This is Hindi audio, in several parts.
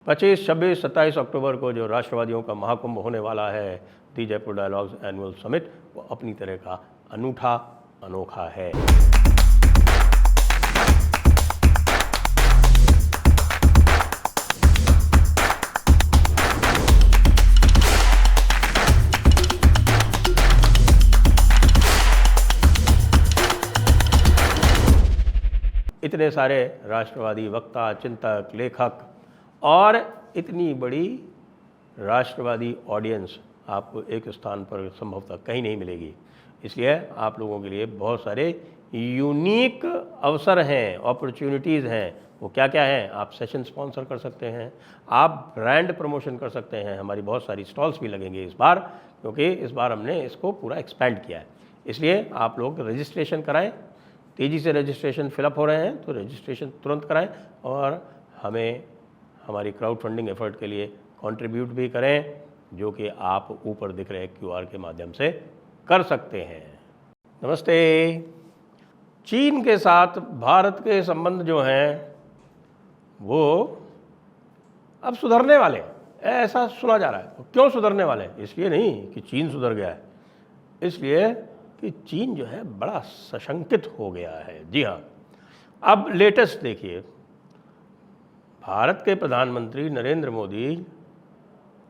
25, 26, 27 अक्टूबर को जो राष्ट्रवादियों का महाकुंभ होने वाला है, दी जयपुर डायलॉग्स एनुअल समिट, वो अपनी तरह का अनूठा अनोखा है। इतने सारे राष्ट्रवादी वक्ता, चिंतक, लेखक और इतनी बड़ी राष्ट्रवादी ऑडियंस आपको एक स्थान पर संभवतः कहीं नहीं मिलेगी। इसलिए आप लोगों के लिए बहुत सारे यूनिक अवसर हैं, अपॉर्चुनिटीज़ हैं। वो क्या क्या हैं? आप सेशन स्पॉन्सर कर सकते हैं, आप ब्रांड प्रमोशन कर सकते हैं। हमारी बहुत सारी स्टॉल्स भी लगेंगे इस बार, क्योंकि इस बार हमने इसको पूरा एक्सपेंड किया है। इसलिए आप लोग रजिस्ट्रेशन कराएं। तेज़ी से रजिस्ट्रेशन फिलअप हो रहे हैं, तो रजिस्ट्रेशन तुरंत कराएं और हमें हमारी क्राउड फंडिंग एफर्ट के लिए कंट्रीब्यूट भी करें, जो कि आप ऊपर दिख रहे QR के माध्यम से कर सकते हैं। नमस्ते। चीन के साथ भारत के संबंध जो हैं वो अब सुधरने वाले हैं, ऐसा सुना जा रहा है। क्यों सुधरने वाले हैं? इसलिए नहीं कि चीन सुधर गया है, इसलिए कि चीन जो है बड़ा सशंकित हो गया है। जी हाँ, अब लेटेस्ट देखिए, भारत के प्रधानमंत्री नरेंद्र मोदी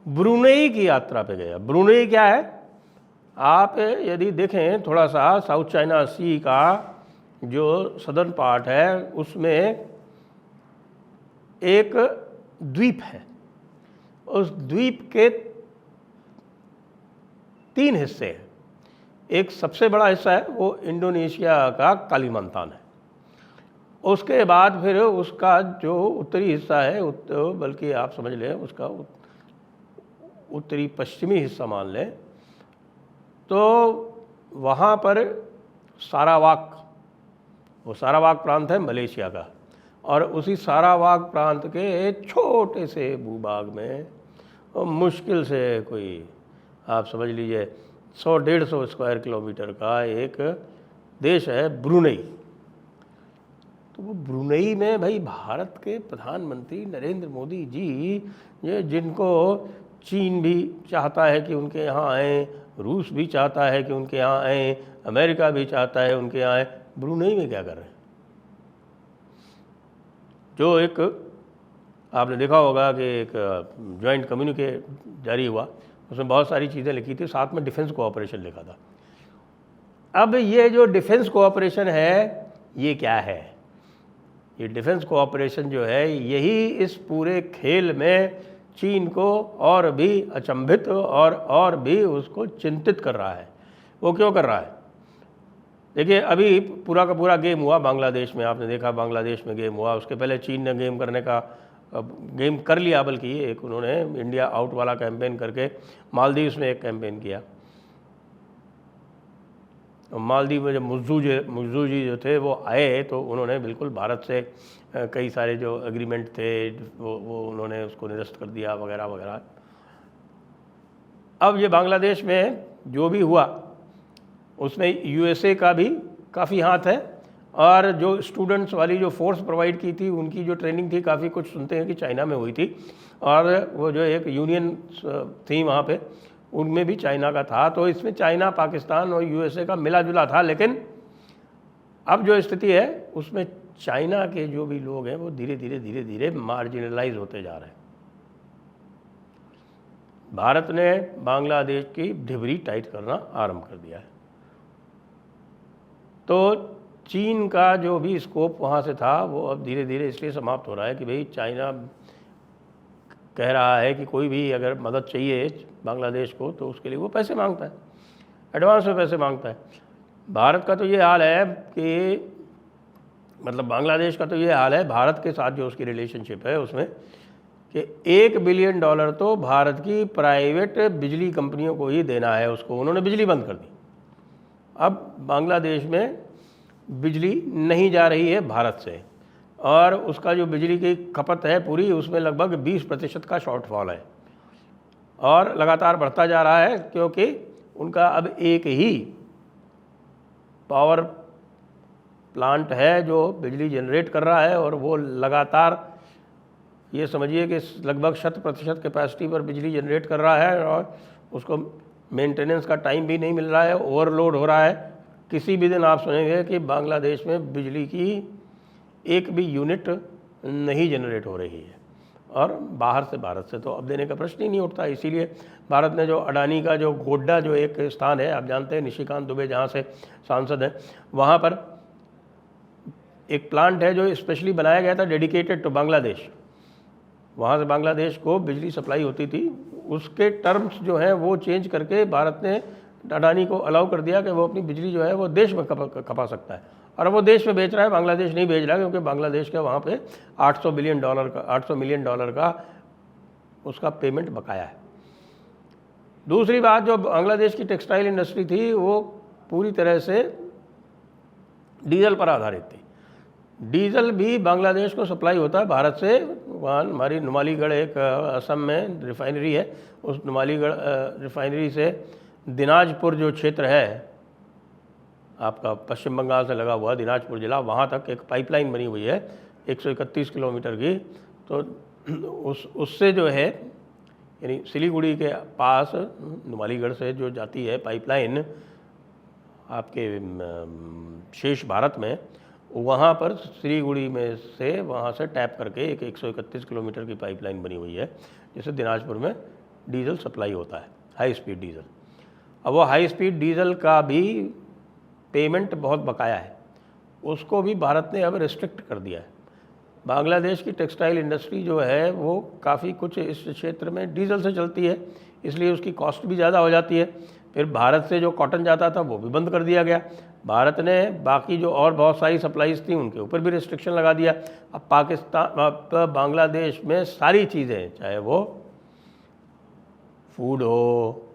ब्रुनेई की यात्रा पे गए। ब्रुनेई क्या है? आप यदि देखें थोड़ा सा, साउथ चाइना सी का जो सदर्न पार्ट है उसमें एक द्वीप है। उस द्वीप के 3 हिस्से हैं। एक सबसे बड़ा हिस्सा है वो इंडोनेशिया का कालीमंतान है। उसके बाद फिर उसका जो उत्तरी हिस्सा है, बल्कि आप समझ लें उसका उत्तरी पश्चिमी हिस्सा मान लें, तो वहाँ पर सारावाक, वो सारावाक प्रांत है मलेशिया का, और उसी सारावाक प्रांत के छोटे से भूभाग में मुश्किल से कोई आप समझ लीजिए 100-150 स्क्वायर किलोमीटर का एक देश है ब्रुनेई। तो वो ब्रुनेई में भाई भारत के प्रधानमंत्री नरेंद्र मोदी जी, ये जिनको चीन भी चाहता है कि उनके यहाँ आएँ, रूस भी चाहता है कि उनके यहाँ आएँ, अमेरिका भी चाहता है उनके यहाँ आएँ, ब्रुनेई में क्या कर रहे हैं? जो एक आपने देखा होगा कि एक जॉइंट कम्युनिके जारी हुआ, उसमें बहुत सारी चीज़ें लिखी थी, साथ में डिफेंस कोऑपरेशन लिखा था। अब ये जो डिफेंस कोऑपरेशन है ये क्या है? ये डिफेंस कोऑपरेशन जो है यही इस पूरे खेल में चीन को और भी अचंभित और भी उसको चिंतित कर रहा है। वो क्यों कर रहा है? देखिए, अभी पूरा का पूरा गेम हुआ बांग्लादेश में, आपने देखा बांग्लादेश में गेम हुआ। उसके पहले चीन ने गेम कर लिया, बल्कि एक उन्होंने इंडिया आउट वाला कैंपेन करके मालदीव्स में एक कैंपेन किया। मालदीव में जब मुज्जू जी जो थे वो आए, तो उन्होंने बिल्कुल भारत से कई सारे जो एग्रीमेंट थे वो उन्होंने उसको निरस्त कर दिया वगैरह वगैरह। अब ये बांग्लादेश में जो भी हुआ उसमें USA का भी काफ़ी हाथ है, और जो स्टूडेंट्स वाली जो फोर्स प्रोवाइड की थी उनकी जो ट्रेनिंग थी, काफ़ी कुछ सुनते हैं कि चाइना में हुई थी, और वो जो एक यूनियन थी वहाँ पे, उनमें भी चाइना का था। तो इसमें चाइना, पाकिस्तान और USA का मिला जुला था। लेकिन अब जो स्थिति है उसमें चाइना के जो भी लोग हैं वो धीरे धीरे मार्जिनलाइज होते जा रहे हैं। भारत ने बांग्लादेश की ढिबरी टाइट करना आरंभ कर दिया है। तो चीन का जो भी स्कोप वहाँ से था वो अब धीरे धीरे इसलिए समाप्त हो रहा है कि भाई चाइना कह रहा है कि कोई भी अगर मदद चाहिए बांग्लादेश को तो उसके लिए वो पैसे मांगता है, एडवांस में पैसे मांगता है। भारत का तो ये हाल है कि मतलब बांग्लादेश का तो ये हाल है, भारत के साथ जो उसकी रिलेशनशिप है उसमें कि $1 बिलियन तो भारत की प्राइवेट बिजली कंपनियों को ही देना है उसको। उन्होंने बिजली बंद कर दी। अब बांग्लादेश में बिजली नहीं जा रही है भारत से, और उसका जो बिजली की खपत है पूरी, उसमें लगभग 20% का शॉर्टफॉल है, और लगातार बढ़ता जा रहा है, क्योंकि उनका अब एक ही पावर प्लांट है जो बिजली जनरेट कर रहा है, और वो लगातार ये समझिए कि लगभग 100% कैपेसिटी पर बिजली जनरेट कर रहा है और उसको मेंटेनेंस का टाइम भी नहीं मिल रहा है, ओवरलोड हो रहा है। किसी भी दिन आप सुनेंगे कि बांग्लादेश में बिजली की एक भी यूनिट नहीं जनरेट हो रही है, और बाहर से, भारत से तो अब देने का प्रश्न ही नहीं उठता। इसीलिए भारत ने जो अडानी का जो गोड्डा जो एक स्थान है, आप जानते हैं निशिकांत दुबे जहाँ से सांसद हैं, वहाँ पर एक प्लांट है जो स्पेशली बनाया गया था डेडिकेटेड टू बांग्लादेश। वहाँ से बांग्लादेश को बिजली सप्लाई होती थी, उसके टर्म्स जो हैं वो चेंज करके भारत ने अडानी को अलाउ कर दिया कि वो अपनी बिजली जो है वो देश में खपा सकता है, और वो देश में बेच रहा है, बांग्लादेश नहीं बेच रहा है, क्योंकि बांग्लादेश का वहाँ पे $800 मिलियन का उसका पेमेंट बकाया है। दूसरी बात, जो बांग्लादेश की टेक्सटाइल इंडस्ट्री थी वो पूरी तरह से डीजल पर आधारित थी। डीजल भी बांग्लादेश को सप्लाई होता है भारत से। वहाँ हमारी नुमालीगढ़ एक असम में रिफाइनरी है, उस नुमालीगढ़ रिफाइनरी से दिनाजपुर जो क्षेत्र है आपका पश्चिम बंगाल से लगा हुआ दिनाजपुर ज़िला, वहाँ तक एक पाइपलाइन बनी हुई है 131 किलोमीटर की। तो उससे जो है, यानी सिलीगुड़ी के पास नुमालीगढ़ से जो जाती है पाइपलाइन आपके शेष भारत में, वहाँ पर सिलीगुड़ी में से वहाँ से टैप करके एक 131 किलोमीटर की पाइपलाइन बनी हुई है, जिससे दिनाजपुर में डीजल सप्लाई होता है, हाई स्पीड डीजल। अब वो हाई स्पीड डीजल का भी पेमेंट बहुत बकाया है, उसको भी भारत ने अब रिस्ट्रिक्ट कर दिया है। बांग्लादेश की टेक्सटाइल इंडस्ट्री जो है वो काफ़ी कुछ इस क्षेत्र में डीजल से चलती है, इसलिए उसकी कॉस्ट भी ज़्यादा हो जाती है। फिर भारत से जो कॉटन जाता था वो भी बंद कर दिया गया। भारत ने बाकी जो और बहुत सारी सप्लाईज थी उनके ऊपर भी रिस्ट्रिक्शन लगा दिया। अब बांग्लादेश में सारी चीज़ें, चाहे वो फूड हो,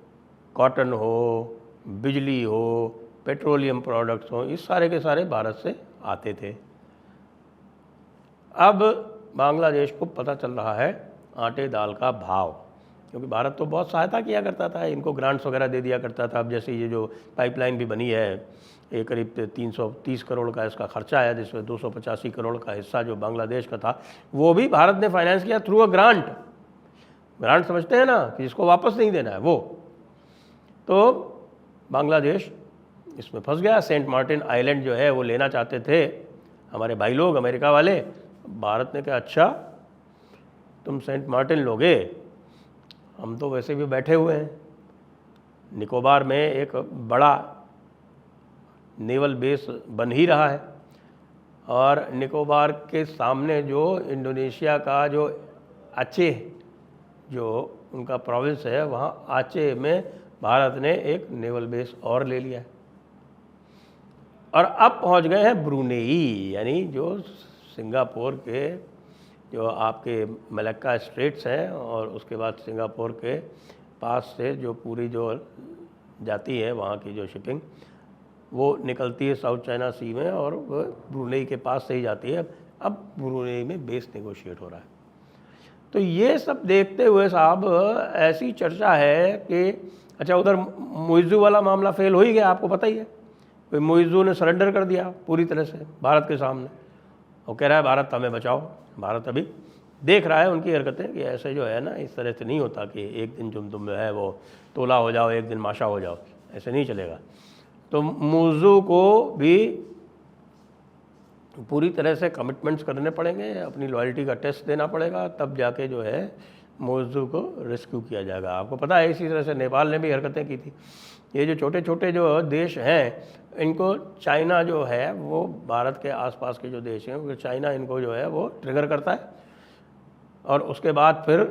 कॉटन हो, बिजली हो, पेट्रोलियम प्रोडक्ट्स हों, इस सारे के सारे भारत से आते थे। अब बांग्लादेश को पता चल रहा है आटे दाल का भाव, क्योंकि भारत तो बहुत सहायता किया करता था, इनको ग्रांट्स वगैरह दे दिया करता था। अब जैसे ये जो पाइपलाइन भी बनी है, ये करीब 330 करोड़ का इसका खर्चा है, जिसमें 285 करोड़ का हिस्सा जो बांग्लादेश का था वो भी भारत ने फाइनेंस किया थ्रू अ ग्रांट। ग्रांट समझते हैं ना, कि जिसको वापस नहीं देना है वो। तो बांग्लादेश इसमें फंस गया। सेंट मार्टिन आइलैंड जो है वो लेना चाहते थे हमारे भाई लोग, अमेरिका वाले। भारत ने कहा अच्छा तुम सेंट मार्टिन लोगे, हम तो वैसे भी बैठे हुए हैं। निकोबार में एक बड़ा नेवल बेस बन ही रहा है, और निकोबार के सामने जो इंडोनेशिया का जो आचे जो उनका प्रोविंस है, वहाँ आचे में भारत ने एक नेवल बेस और ले लिया है। और अब पहुँच गए हैं ब्रुनेई, यानी जो सिंगापुर के जो आपके मलक्का स्ट्रेट्स हैं, और उसके बाद सिंगापुर के पास से जो पूरी जो जाती है वहाँ की जो शिपिंग वो निकलती है साउथ चाइना सी में, और वो ब्रुनेई के पास से ही जाती है। अब ब्रुनेई में बेस नेगोशिएट हो रहा है। तो ये सब देखते हुए साहब ऐसी चर्चा है कि अच्छा, उधर मुइज़्ज़ू वाला मामला फेल हो ही गया, आपको पता ही है। कोई मुइज़्ज़ू ने सरेंडर कर दिया पूरी तरह से भारत के सामने, वो कह रहा है भारत हमें बचाओ। भारत अभी देख रहा है उनकी हरकतें कि ऐसे जो है ना, इस तरह से नहीं होता कि एक दिन तुम जो है वो तोला हो जाओ, एक दिन माशा हो जाओ, ऐसे नहीं चलेगा। तो मुइज़्ज़ू को भी पूरी तरह से कमिटमेंट्स करने पड़ेंगे, अपनी लॉयल्टी का टेस्ट देना पड़ेगा, तब जाके जो है मुइज़्ज़ू को रेस्क्यू किया जाएगा। आपको पता है इसी तरह से नेपाल ने भी हरकतें की थी। ये जो छोटे छोटे जो देश हैं, इनको चाइना जो है वो भारत के आसपास के जो देश हैं, वो चाइना इनको जो है वो ट्रिगर करता है, और उसके बाद फिर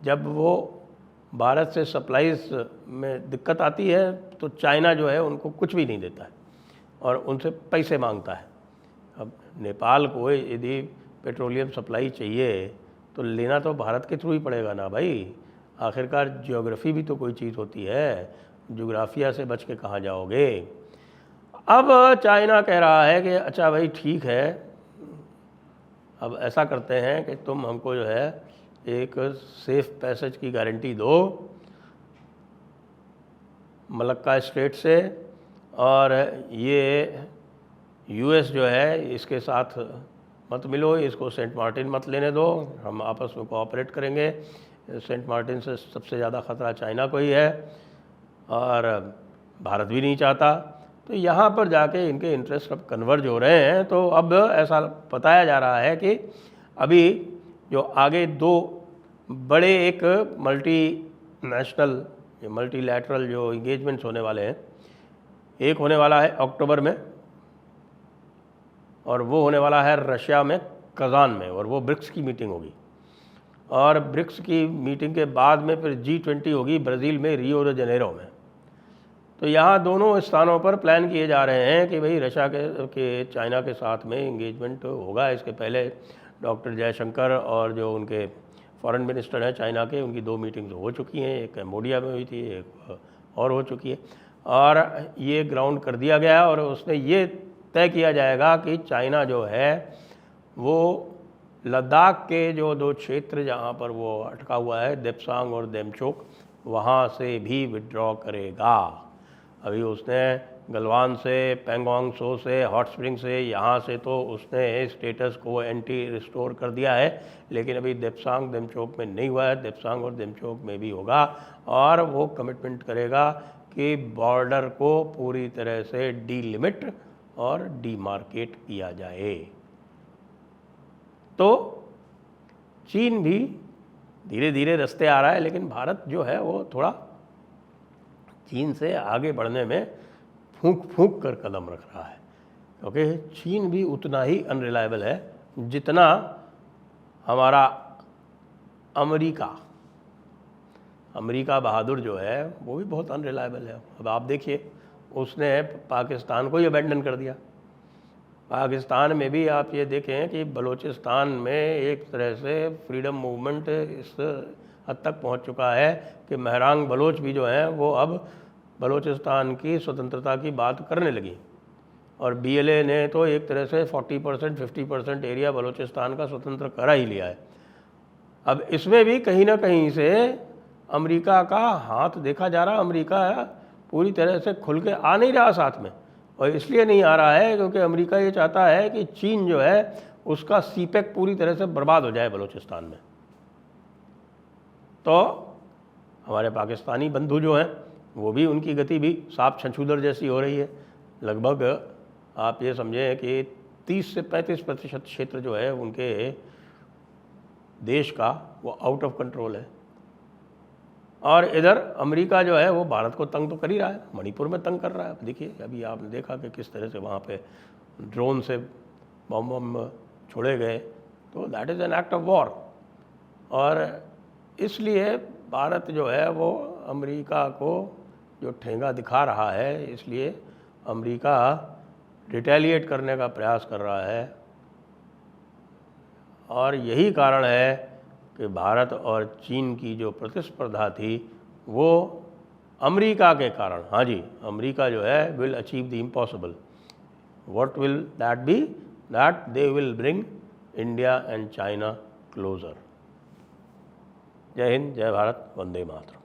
जब वो भारत से सप्लाईज में दिक्कत आती है तो चाइना जो है उनको कुछ भी नहीं देता है और उनसे पैसे मांगता है। अब नेपाल को यदि पेट्रोलियम सप्लाई चाहिए तो लेना तो भारत के थ्रू ही पड़ेगा ना भाई। आखिरकार ज्योग्राफी भी तो कोई चीज़ होती है, जोग्राफिया से बच के कहाँ जाओगे। अब चाइना कह रहा है कि अच्छा भाई ठीक है, अब ऐसा करते हैं कि तुम हमको जो है एक सेफ पैसेज की गारंटी दो मलक्का स्ट्रेट से, और ये यूएस जो है इसके साथ मत मिलो, इसको सेंट मार्टिन मत लेने दो, हम आपस में कोऑपरेट करेंगे। सेंट मार्टिन से सबसे ज़्यादा ख़तरा चाइना को ही है और भारत भी नहीं चाहता। तो यहाँ पर जाके इनके इंटरेस्ट अब कन्वर्ज हो रहे हैं। तो अब ऐसा बताया जा रहा है कि अभी जो आगे दो बड़े एक मल्टीनेशनल मल्टीलैटरल जो इंगेजमेंट्स होने वाले हैं, एक होने वाला है अक्टूबर में और वो होने वाला है रशिया में कज़ान में, और वो ब्रिक्स की मीटिंग होगी। और ब्रिक्स की मीटिंग के बाद में फिर G20 होगी ब्राज़ील में, रियो de जनेरो में। तो यहाँ दोनों स्थानों पर प्लान किए जा रहे हैं कि भाई रशिया के चाइना के साथ में इंगेजमेंट होगा। इसके पहले डॉक्टर जयशंकर और जो उनके फॉरेन मिनिस्टर हैं चाइना के, उनकी 2 मीटिंग्स हो चुकी हैं, एक कैम्बोडिया में हुई थी, एक और हो चुकी है। और ये ग्राउंड कर दिया गया और उसमें ये तय किया जाएगा कि चाइना जो है वो लद्दाख के जो 2 क्षेत्र जहाँ पर वो अटका हुआ है, देप्सांग और देमचोक, वहाँ से भी विड्रॉ करेगा। अभी उसने गलवान से, पैंगोंग त्सो से, हॉट स्प्रिंग से, यहाँ से तो उसने स्टेटस को एंटी रिस्टोर कर दिया है, लेकिन अभी देप्सांग देमचोक में नहीं हुआ है। देप्सांग और देमचोक में भी होगा और वो कमिटमेंट करेगा कि बॉर्डर को पूरी तरह से डीलिमिट और डीमार्केट किया जाए। तो चीन भी धीरे धीरे रास्ते आ रहा है, लेकिन भारत जो है वो थोड़ा चीन से आगे बढ़ने में फूंक फूंक कर कदम रख रहा है, क्योंकि चीन भी उतना ही अनरिलायबल है जितना हमारा अमेरिका बहादुर जो है वो भी बहुत अनरिलायबल है। अब आप देखिए, उसने पाकिस्तान को ही अबेंडन कर दिया। पाकिस्तान में भी आप ये देखें कि बलूचिस्तान में एक तरह से फ्रीडम मूवमेंट इस हद तक पहुंच चुका है कि महरांग बलोच भी जो हैं वो अब बलूचिस्तान की स्वतंत्रता की बात करने लगी। और BLA ने तो एक तरह से 40% 50% एरिया बलूचिस्तान का स्वतंत्र करा ही लिया है। अब इसमें भी कहीं ना कहीं से अमेरिका का हाथ देखा जा रहा। अमेरिका पूरी तरह से खुल के आ नहीं रहा साथ में, और इसलिए नहीं आ रहा है क्योंकि अमेरिका ये चाहता है कि चीन जो है उसका सीपेक पूरी तरह से बर्बाद हो जाए बलूचिस्तान में। तो हमारे पाकिस्तानी बंधु जो हैं वो भी, उनकी गति भी सांप छछूदर जैसी हो रही है। लगभग आप ये समझें कि 30 से 35% क्षेत्र जो है उनके देश का वो आउट ऑफ कंट्रोल है। और इधर अमेरिका जो है वो भारत को तंग तो कर ही रहा है, मणिपुर में तंग कर रहा है। देखिए, अभी आपने देखा कि किस तरह से वहाँ पे ड्रोन से बम छोड़े गए, तो that is an act of war. और इसलिए भारत जो है वो अमेरिका को जो ठेंगा दिखा रहा है, इसलिए अमेरिका रिटेलिएट करने का प्रयास कर रहा है। और यही कारण है कि भारत और चीन की जो प्रतिस्पर्धा थी वो अमेरिका के कारण, हाँ जी, अमेरिका जो है will achieve the impossible. What will that be? That they will bring India and China closer. जय हिंद, जय भारत, वंदे मातरम।